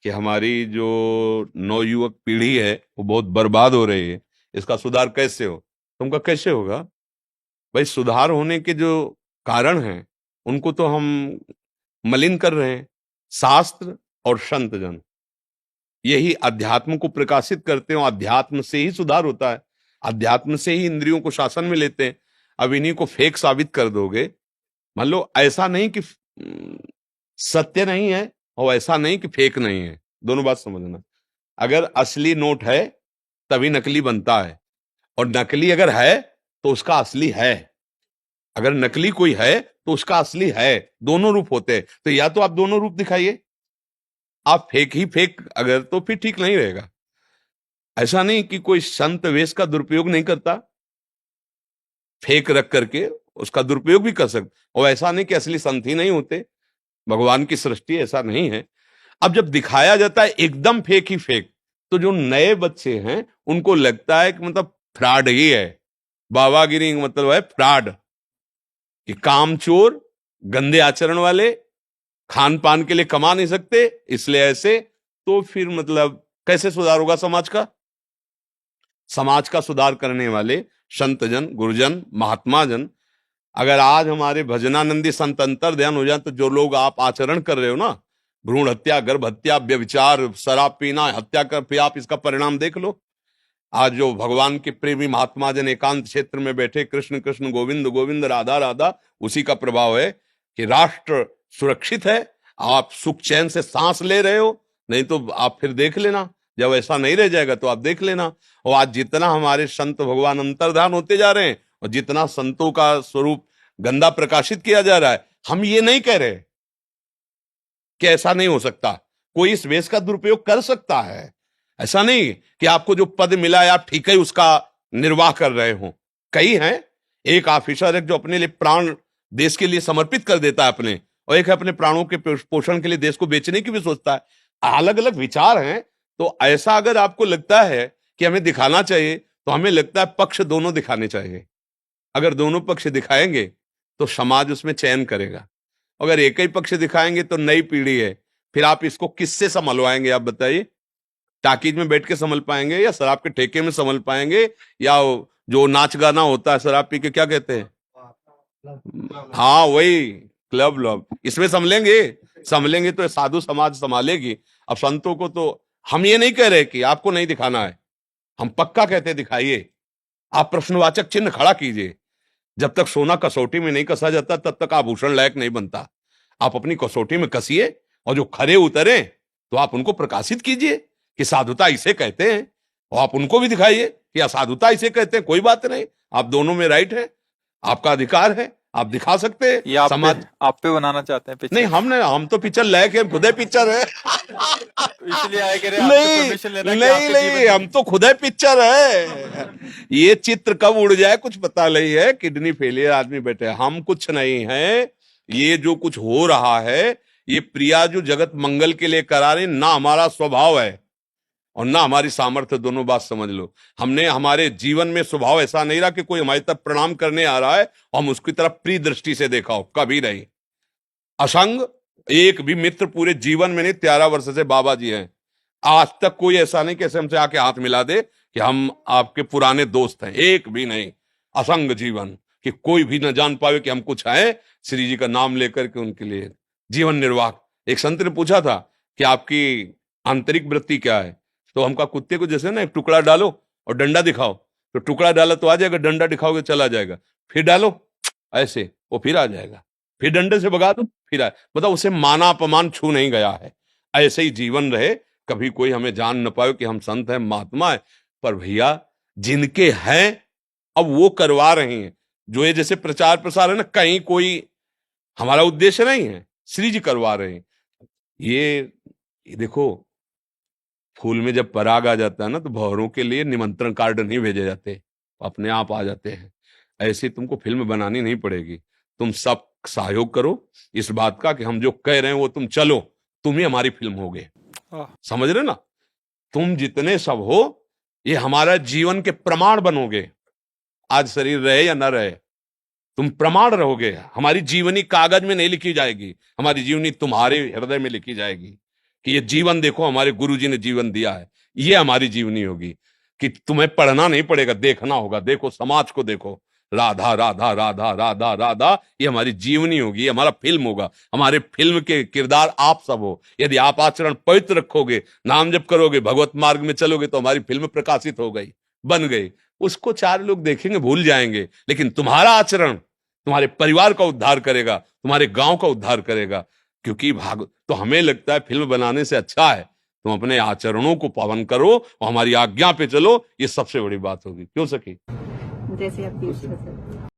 कि हमारी जो नवयुवक पीढ़ी है वो बहुत बर्बाद हो रही है, इसका सुधार कैसे हो? तुमका कैसे होगा भाई? सुधार होने के जो कारण हैं उनको तो हम मलिन कर रहे हैं। शास्त्र और संत जन यही अध्यात्म को प्रकाशित करते हैं, और अध्यात्म से ही सुधार होता है, अध्यात्म से ही इंद्रियों को शासन में लेते हैं। अब इन्हीं को फेक साबित कर दोगे, मान लो ऐसा नहीं कि सत्य नहीं है और ऐसा नहीं कि फेक नहीं है, दोनों बात समझना। अगर असली नोट है तभी नकली बनता है, और नकली अगर है तो उसका असली है। अगर नकली कोई है तो उसका असली है, दोनों रूप होते हैं। तो या तो आप दोनों रूप दिखाइए, आप फेक ही फेक अगर, तो फिर ठीक नहीं रहेगा। ऐसा नहीं कि कोई संत वेश का दुरुपयोग नहीं करता, फेक रख करके उसका दुरुपयोग भी कर सकते, और ऐसा नहीं कि असली संत ही नहीं होते। भगवान की सृष्टि ऐसा नहीं है। अब जब दिखाया जाता है एकदम फेक ही फेक, तो जो नए बच्चे हैं उनको लगता है कि मतलब फ्रॉड ही है। बाबागिरी का मतलब है फ्रॉड, कि कामचोर, गंदे आचरण वाले, खान पान के लिए कमा नहीं सकते, इसलिए ऐसे। तो फिर मतलब कैसे सुधार होगा समाज का? समाज का सुधार करने वाले संतजन, गुरुजन, महात्मा जन, अगर आज हमारे भजनानंदी संत अंतर ध्यान हो जाए, तो जो लोग आप आचरण कर रहे हो ना, भ्रूण हत्या, गर्भ हत्या, व्यभिचार, शराब पीना, हत्या कर, फिर आप इसका परिणाम देख लो। आज जो भगवान के प्रेमी महात्मा जन एकांत क्षेत्र में बैठे कृष्ण कृष्ण गोविंद गोविंद राधा राधा, उसी का प्रभाव है कि राष्ट्र सुरक्षित है। आप सुख चैन से सांस ले रहे हो। नहीं तो आप फिर देख लेना, जब ऐसा नहीं रह जाएगा तो आप देख लेना। और आज जितना हमारे संत भगवान अंतर्धान होते जा रहे हैं, और जितना संतों का स्वरूप गंदा प्रकाशित किया जा रहा है, हम ये नहीं कह रहे कि ऐसा नहीं हो सकता, कोई इस वेश का दुरुपयोग कर सकता है। ऐसा नहीं कि आपको जो पद मिला है आप ठीक है उसका निर्वाह कर रहे हो। कई हैं, एक ऑफिसर है जो अपने लिए प्राण देश के लिए समर्पित कर देता है अपने, और एक है अपने प्राणों के पोषण के लिए देश को बेचने की भी सोचता है। अलग अलग विचार हैं। तो ऐसा अगर आपको लगता है कि हमें दिखाना चाहिए, तो हमें लगता है पक्ष दोनों दिखाने चाहिए। अगर दोनों पक्ष दिखाएंगे तो समाज उसमें चयन करेगा। अगर एक ही पक्ष दिखाएंगे तो नई पीढ़ी है, फिर आप इसको किससे संभलवाएंगे? आप बताइए, टाकीज में बैठ के संभल पाएंगे, या शराब के ठेके में संभल पाएंगे, या जो नाच गाना होता है शराब पी के, क्या कहते हैं, हाँ वही क्लब व्लब, इसमें संभलेंगे? संभलेंगे तो साधु समाज संभालेगी। अब संतों को तो हम ये नहीं कह रहे कि आपको नहीं दिखाना है, हम पक्का कहते दिखाइए। आप प्रश्नवाचक चिन्ह खड़ा कीजिए। जब तक सोना कसौटी में नहीं कसा जाता तब तक आभूषण लायक नहीं बनता। आप अपनी कसौटी में कसिए, और जो खरे उतरे तो आप उनको प्रकाशित कीजिए कि साधुता इसे कहते हैं, और आप उनको भी दिखाइए कि असाधुता इसे कहते हैं। कोई बात नहीं, आप दोनों में राइट है, आपका अधिकार है, आप दिखा सकते हैं। ये समाज आप पे बनाना चाहते हैं नहीं, पिक्चर? हम तो पिक्चर लायक है, खुद पिक्चर है। इसलिए आए कह रहे हैं आपसे नहीं परमिशन लेना कि नहीं आपके नहीं, जीवन हम तो खुद है पिक्चर है। ये चित्र कब उड़ जाए कुछ पता नहीं है। किडनी फेलियर आदमी बैठे हैं, हम कुछ नहीं है। ये जो कुछ हो रहा है, ये प्रिया जो जगत मंगल के लिए करा रही, ना हमारा स्वभाव है और ना हमारी सामर्थ्य, दोनों बात समझ लो। हमने हमारे जीवन में स्वभाव ऐसा नहीं रहा कि कोई हमारी तरफ प्रणाम करने आ रहा है और हम उसकी तरफ प्रिय दृष्टि से देखा हो, कभी नहीं। असंग एक भी मित्र पूरे जीवन में नहीं, 13 वर्ष से बाबा जी हैं, आज तक कोई ऐसा नहीं कैसे हमसे आके हाथ मिला दे कि हम आपके पुराने दोस्त हैं, एक भी नहीं। असंग जीवन, कि कोई भी न जान पावे कि हम कुछ आए श्री जी का नाम लेकर के उनके लिए जीवन निर्वाह। एक संत ने पूछा था कि आपकी आंतरिक वृत्ति क्या है? तो हमका कुत्ते को जैसे ना एक टुकड़ा डालो और डंडा दिखाओ, तो टुकड़ा डाला तो आ जाएगा, डंडा दिखाओगे चला जाएगा। फिर डालो ऐसे, वो फिर आ जाएगा। फिर डंडे से भगा दो, फिर आए। मतलब उसे माना अपमान छू नहीं गया है। ऐसे ही जीवन रहे, कभी कोई हमें जान न पाए कि हम संत हैं, महात्मा है। पर भैया जिनके हैं अब वो करवा रहे हैं। जो ये जैसे प्रचार प्रसार है ना, कहीं कोई हमारा उद्देश्य नहीं है, श्री जी करवा रहे हैं। ये देखो, फूल में जब पराग आ जाता है ना, तो भंवरों के लिए निमंत्रण कार्ड नहीं भेजे जाते, अपने आप आ जाते हैं। ऐसे तुमको फिल्म बनानी नहीं पड़ेगी। तुम सब सहयोग करो इस बात का कि हम जो कह रहे हैं वो तुम चलो, तुम ही हमारी फिल्म होगे। आह, समझ रहे ना? तुम जितने सब हो, ये हमारा जीवन के प्रमाण बनोगे। आज शरीर रहे या ना रहे, तुम प्रमाण रहोगे। हमारी जीवनी कागज में नहीं लिखी जाएगी, हमारी जीवनी तुम्हारे हृदय में लिखी जाएगी। कि ये जीवन देखो हमारे गुरुजी ने जीवन दिया है, ये हमारी जीवनी होगी कि तुम्हें पढ़ना नहीं पड़ेगा, देखना होगा। देखो समाज को देखो, राधा राधा राधा राधा राधा, ये हमारी जीवनी होगी, ये हमारा फिल्म होगा, हमारे फिल्म के किरदार आप सब हो। यदि आप आचरण पवित्र रखोगे, नाम जप करोगे, भगवत मार्ग में चलोगे, तो हमारी फिल्म प्रकाशित हो गई, बन गई। उसको चार लोग देखेंगे, भूल जाएंगे, लेकिन तुम्हारा आचरण तुम्हारे परिवार का उद्धार करेगा, तुम्हारे गांव का उद्धार करेगा। क्योंकि भाग तो हमें लगता है फिल्म बनाने से अच्छा है तुम अपने आचरणों को पावन करो और हमारी आज्ञा पे चलो, ये सबसे बड़ी बात होगी। क्यों सखी? जैसे आपकी इच्छा सर।